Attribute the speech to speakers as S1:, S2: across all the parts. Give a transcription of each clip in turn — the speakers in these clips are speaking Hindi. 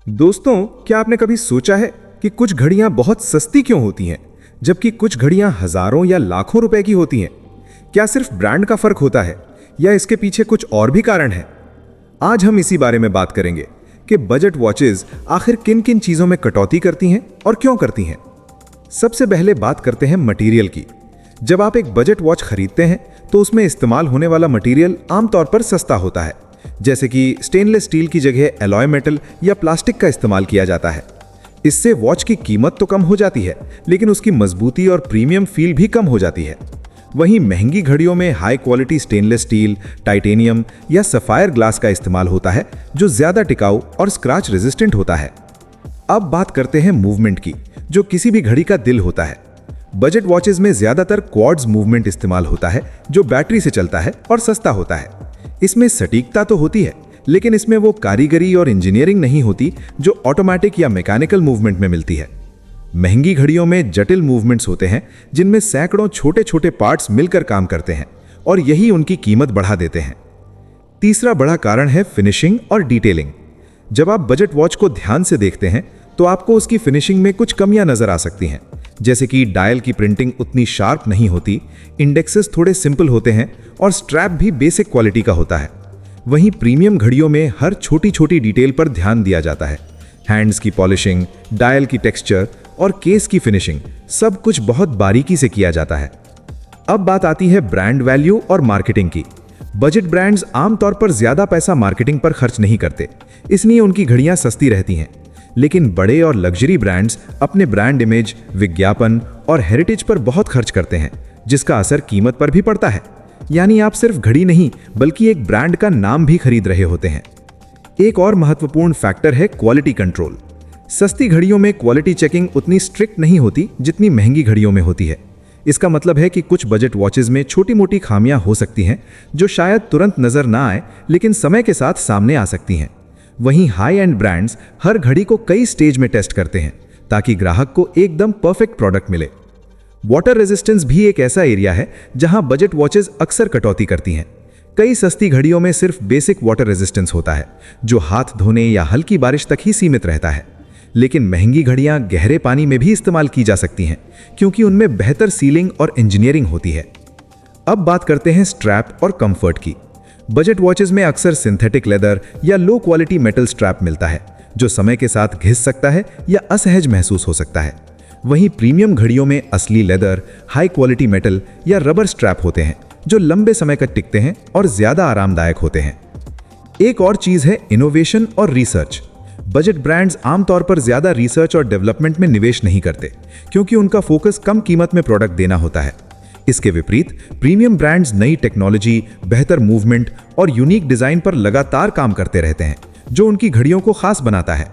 S1: दोस्तों, क्या आपने कभी सोचा है कि कुछ घड़ियां बहुत सस्ती क्यों होती हैं, जबकि कुछ घड़ियां हजारों या लाखों रुपए की होती हैं? क्या सिर्फ ब्रांड का फर्क होता है या इसके पीछे कुछ और भी कारण है? आज हम इसी बारे में बात करेंगे कि बजट वॉचेस आखिर किन किन चीजों में कटौती करती हैं और क्यों करती हैं। सबसे पहले बात करते हैं मटेरियल की। जब आप एक बजट वॉच खरीदते हैं तो उसमें इस्तेमाल होने वाला मटेरियल आमतौर पर सस्ता होता है, जैसे कि स्टेनलेस स्टील की जगह एलॉय मेटल या प्लास्टिक का इस्तेमाल किया जाता है। इससे वॉच की कीमत तो कम हो जाती है, लेकिन उसकी मजबूती और प्रीमियम फील भी कम हो जाती है। वहीं महंगी घड़ियों में high quality stainless steel, titanium या सफायर ग्लास का इस्तेमाल होता है, जो ज्यादा टिकाऊ और स्क्रैच रेजिस्टेंट होता है। अब बात करते हैं मूवमेंट की, जो किसी भी घड़ी का दिल होता है। बजट वॉचेस में ज्यादातर क्वार्ट्ज मूवमेंट इस्तेमाल होता है, जो बैटरी से चलता है और सस्ता होता है। इसमें सटीकता तो होती है, लेकिन इसमें वो कारीगरी और इंजीनियरिंग नहीं होती जो ऑटोमेटिक या मैकेनिकल मूवमेंट में मिलती है। महंगी घड़ियों में जटिल मूवमेंट्स होते हैं, जिनमें सैकड़ों छोटे छोटे पार्ट्स मिलकर काम करते हैं, और यही उनकी कीमत बढ़ा देते हैं। तीसरा बड़ा कारण है फिनिशिंग और डिटेलिंग। जब आप बजट वॉच को ध्यान से देखते हैं तो आपको उसकी फिनिशिंग में कुछ कमियां नजर आ सकती हैं, जैसे कि डायल की प्रिंटिंग उतनी शार्प नहीं होती, इंडेक्सेस थोड़े सिंपल होते हैं और स्ट्रैप भी बेसिक क्वालिटी का होता है। वहीं प्रीमियम घड़ियों में हर छोटी छोटी डिटेल पर ध्यान दिया जाता है। हैंड्स की पॉलिशिंग, डायल की टेक्सचर और केस की फिनिशिंग, सब कुछ बहुत बारीकी से किया जाता है। अब बात आती है ब्रांड वैल्यू और मार्केटिंग की। बजट ब्रांड्स आमतौर पर ज्यादा पैसा मार्केटिंग पर खर्च नहीं करते, इसलिए उनकी घड़ियां सस्ती रहती हैं। लेकिन बड़े और लग्जरी ब्रांड्स अपने ब्रांड इमेज, विज्ञापन और हेरिटेज पर बहुत खर्च करते हैं, जिसका असर कीमत पर भी पड़ता है। यानी आप सिर्फ घड़ी नहीं, बल्कि एक ब्रांड का नाम भी खरीद रहे होते हैं। एक और महत्वपूर्ण फैक्टर है क्वालिटी कंट्रोल। सस्ती घड़ियों में क्वालिटी चेकिंग उतनी स्ट्रिक्ट नहीं होती जितनी महंगी घड़ियों में होती है। इसका मतलब है कि कुछ बजट वॉचेस में छोटी मोटी खामियां हो सकती हैं, जो शायद तुरंत नजर ना आए, लेकिन समय के साथ सामने आ सकती हैं। वहीं हाई एंड ब्रांड्स हर घड़ी को कई स्टेज में टेस्ट करते हैं, ताकि ग्राहक को एकदम परफेक्ट प्रोडक्ट मिले। वाटर रेजिस्टेंस भी एक ऐसा एरिया है जहां बजट वॉचेस अक्सर कटौती करती हैं। कई सस्ती घड़ियों में सिर्फ बेसिक वाटर रेजिस्टेंस होता है, जो हाथ धोने या हल्की बारिश तक ही सीमित रहता है। लेकिन महंगी घड़ियां गहरे पानी में भी इस्तेमाल की जा सकती हैं, क्योंकि उनमें बेहतर सीलिंग और इंजीनियरिंग होती है। अब बात करते हैं स्ट्रैप और कंफर्ट की। बजट वॉचेस में अक्सर सिंथेटिक लेदर या लो क्वालिटी मेटल स्ट्रैप मिलता है, जो समय के साथ घिस सकता है या असहज महसूस हो सकता है। वहीं प्रीमियम घड़ियों में असली लेदर, हाई क्वालिटी मेटल या रबर स्ट्रैप होते हैं, जो लंबे समय तक टिकते हैं और ज्यादा आरामदायक होते हैं। एक और चीज है इनोवेशन और रिसर्च। बजट ब्रांड्स आमतौर पर ज्यादा रिसर्च और डेवलपमेंट में निवेश नहीं करते, क्योंकि उनका फोकस कम कीमत में प्रोडक्ट देना होता है। इसके विपरीत प्रीमियम ब्रांड्स नई टेक्नोलॉजी, बेहतर मूवमेंट और यूनिक डिजाइन पर लगातार काम करते रहते हैं, जो उनकी घड़ियों को खास बनाता है।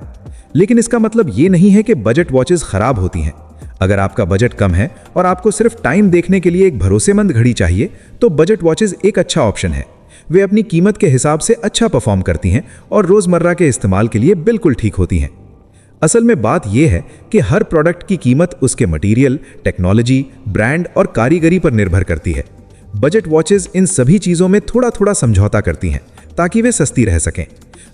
S1: लेकिन इसका मतलब ये नहीं है कि बजट वॉचेस खराब होती हैं। अगर आपका बजट कम है और आपको सिर्फ टाइम देखने के लिए एक भरोसेमंद घड़ी चाहिए, तो बजट वॉचेस एक अच्छा ऑप्शन है। वे अपनी कीमत के हिसाब से अच्छा परफॉर्म करती हैं और रोजमर्रा के इस्तेमाल के लिए बिल्कुल ठीक होती हैं। असल में बात यह है कि हर प्रोडक्ट की कीमत उसके मटेरियल, टेक्नोलॉजी, ब्रांड और कारीगरी पर निर्भर करती है। बजट वॉचेस इन सभी चीजों में थोड़ा थोड़ा समझौता करती हैं, ताकि वे सस्ती रह सकें।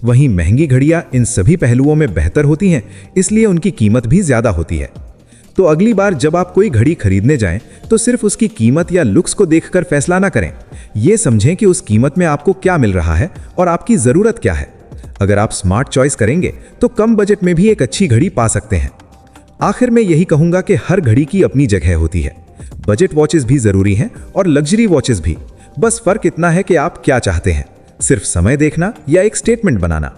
S1: वहीं महंगी घड़ियां इन सभी पहलुओं में बेहतर होती हैं, इसलिए उनकी कीमत भी ज्यादा होती है। तो अगली बार जब आप कोई घड़ी खरीदने जाएं, तो सिर्फ उसकी कीमत या लुक्स को देखकर फैसला ना करें। ये समझें कि उस कीमत में आपको क्या मिल रहा है और आपकी जरूरत क्या है। अगर आप स्मार्ट चॉइस करेंगे तो कम बजट में भी एक अच्छी घड़ी पा सकते हैं। आखिर में यही कहूंगा कि हर घड़ी की अपनी जगह होती है। बजट वॉचेस भी जरूरी हैं और लग्जरी वॉचेस भी। बस फर्क इतना है कि आप क्या चाहते हैं, सिर्फ समय देखना या एक स्टेटमेंट बनाना।